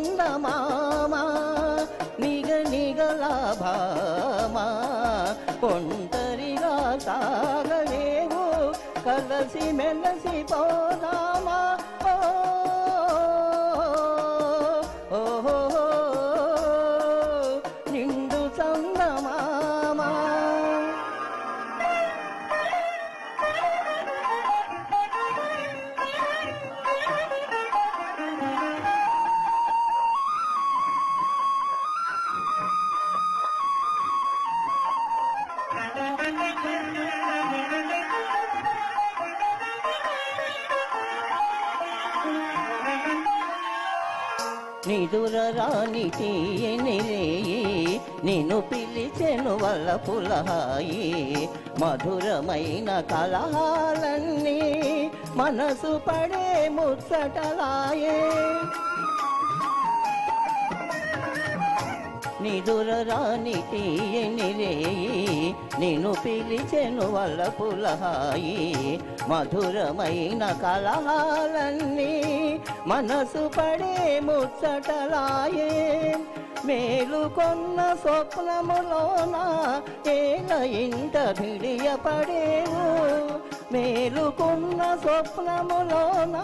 చందమామ నిగ నిగలాభామా ఒంటరిగా సాగలేవు కలసి మెలసి పోదామా నిండు చందమామ నిదుర రాని తీయని రేయి నిన్ను పిలిచెను వల్లపుల హాయి మధురమైన కలహాలన్నీ మనసు పడే ముచ్చటలాయే నిదుర రాని తీయని రేయి నిన్ను పిలిచెను వల్లపుల హాయి మధురమైన కలహాలన్నీ మనసు పడే ముచ్చటలాయే మేలుకొన్న స్వప్నములోన ఏల ఇంట భిడియపడేవు మేలుకున్న స్వప్నములోన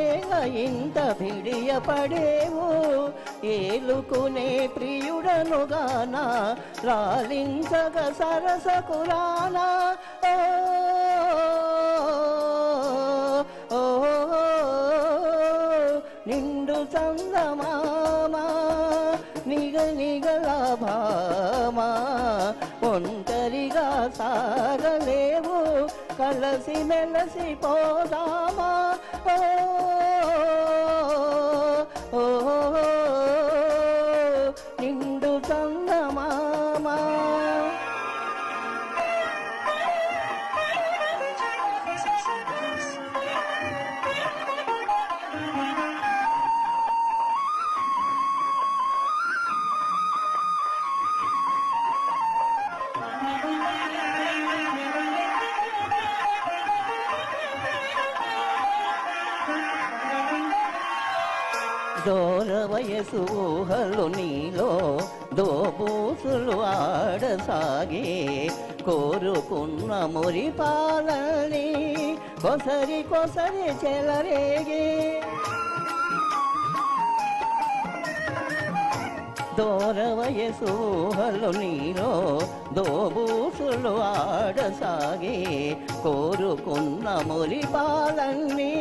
ఏల ఇంట భిడియపడేవు ఏలుకునే ప్రియుడనుగాన లాలించగ సరసకురానా నిండు చందమామ నిగ నిగలాభామా ఒంటరిగా సాగలేవు కలసి మెలసి పోదామా నిండు చందమామ దూర వయసు ఊహలు నీలో దోబూసులు ఆడసాగే కోరుకున్న మురిపాలని కొసరి కొసరి చెలరేగే దూర వయసు ఊహలు నీలో దోబూసులు ఆడసాగే కోరుకున్న మురిపాలన్నీ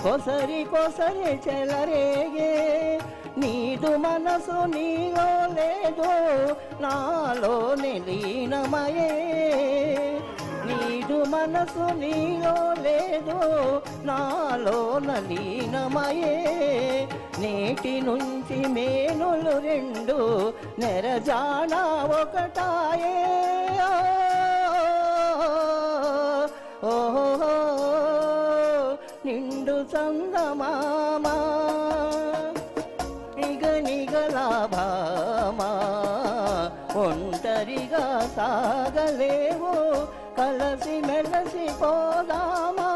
కొసరి కొసరి చెలరేగే నీదు మనసు నీలో లేదు నాలో నిలీనమయే నీదు మనసు నీలో లేదు నాలో నలీనమయే నేటి నుంచి మేనులు రెండు నెరజాన ఒకటాయే ఓహో నిండు చందమామ నిగ నిగలాభామా ఒంటరిగా సాగలేవు కలసి మెలసి పోదామా